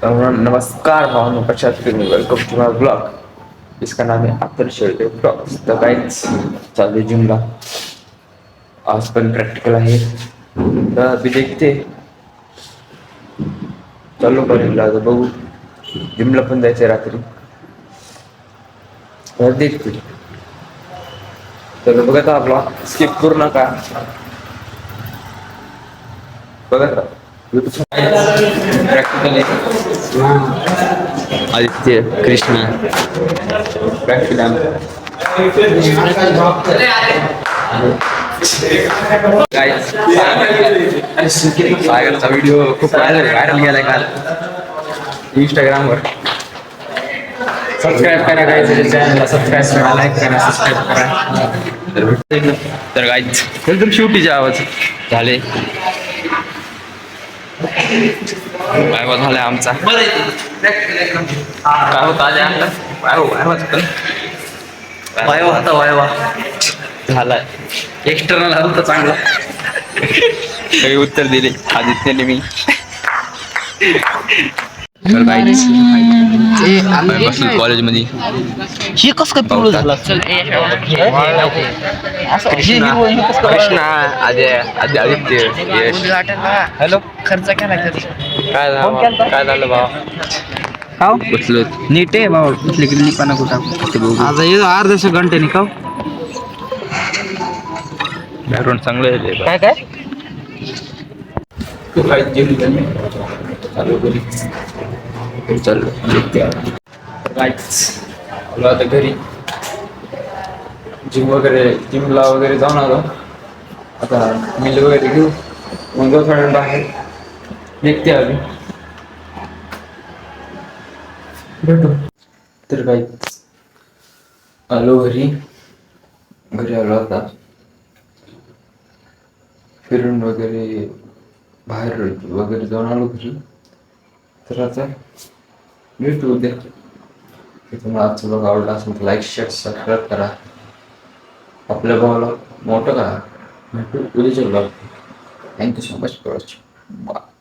नमस्कार भावनो, कशा आहात तुम्ही? Welcome to my blog. इसका नाम है आदर्श ब्लॉग. तर काहीच चालू आहे जिमला. आज पण प्रॅक्टिकल आहे. तर मी देखते चालू करेल आता बघू. जिमला पण जायचंय रात्री. तर देखते. तर बघत हा ब्लॉग स्किप करू नका. बघत राहा. प्रॅक्टिकल आदित्य कृष्णा प्रॅक्टिकल सागरचा व्हिडिओ खूप व्हायरल गेलाय काल इंस्टाग्रामवर. सबस्क्राईब करा गाईज, चॅनलला सबस्क्राईब करा, लाईक करा, सबस्क्राईब करा. तर गाईज एकदम शेवटीचे आवाज झाले. काय झालाय आमचा काय होता वायवा झालाय. एक्स्टर्नल आलं तर चांगला काही उत्तर दिले आदित्यने मी. कॉलेजमध्ये हे कस काय पिवळं झालं? कृष्णा आदित्य यश. हॅलो, खर्च केला काय झालं भाव? बसलो नीट आहे भाऊ, कुठली किल्ली पाना कुठं आज अर्ध्याशे घंटे का बॅकग्राऊंड चांगलं आहे. काय काय आलो आता घरी. जिमला वगैरे जाऊन आलो. आता मिल वगैरे घेऊ, मग जाऊ थोड्या बाहेर निघते आम्ही. भेटू. तर काय आलो घरी आलो आता. फिरून वगैरे बाहेर वगैरे जाऊन आलो घरी. तर आता भेटू उद्या. तुम्हाला आजचा ब्लॉग आवडला असेल तर लाईक, शेअर, सबस्क्राईब करा. आपल्या भावाला मोठं करा. भेटू उद्याच्या blog. Thank you so much for watching. Bye.